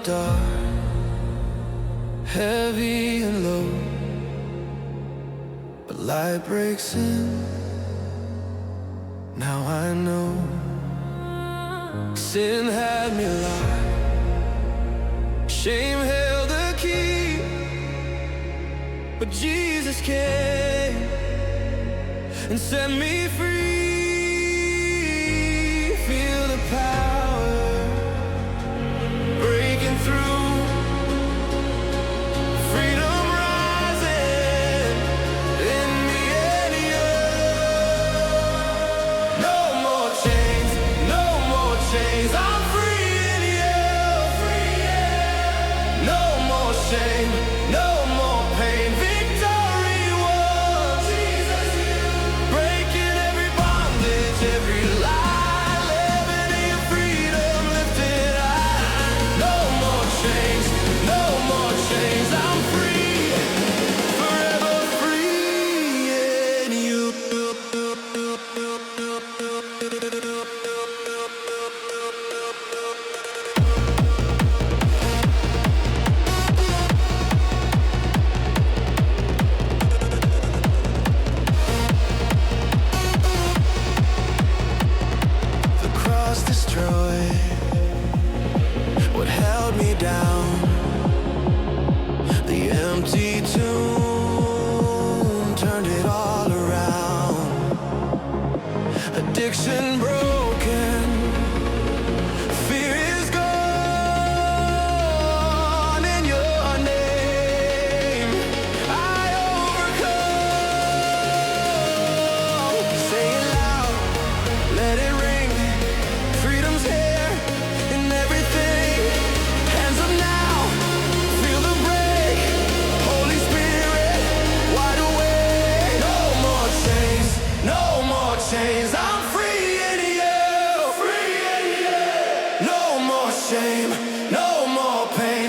dark, heavy and low, but light breaks in. Now I know sin had me locked, shame held the key, but Jesus came and set me free. Feel the power breaking through, freedom rising in me and you. No more chains, no more chains, I'm free in you. No more shame, no more pain, victory won. Breaking every bondage, every lie, living in your freedom, lifted high. No more chains, no more chains, I'm free, forever free in you. The cross destroyed what held me down. The empty tomb turned it all around. Addiction broken, fear is gone. In your name I overcome. Say it loud, let it ring. Freedom's here in everything. Hands up now, feel the break. Holy Spirit, wide awake. No more chains, no more chains. I'm free in you. Free in you. No more shame, no more pain.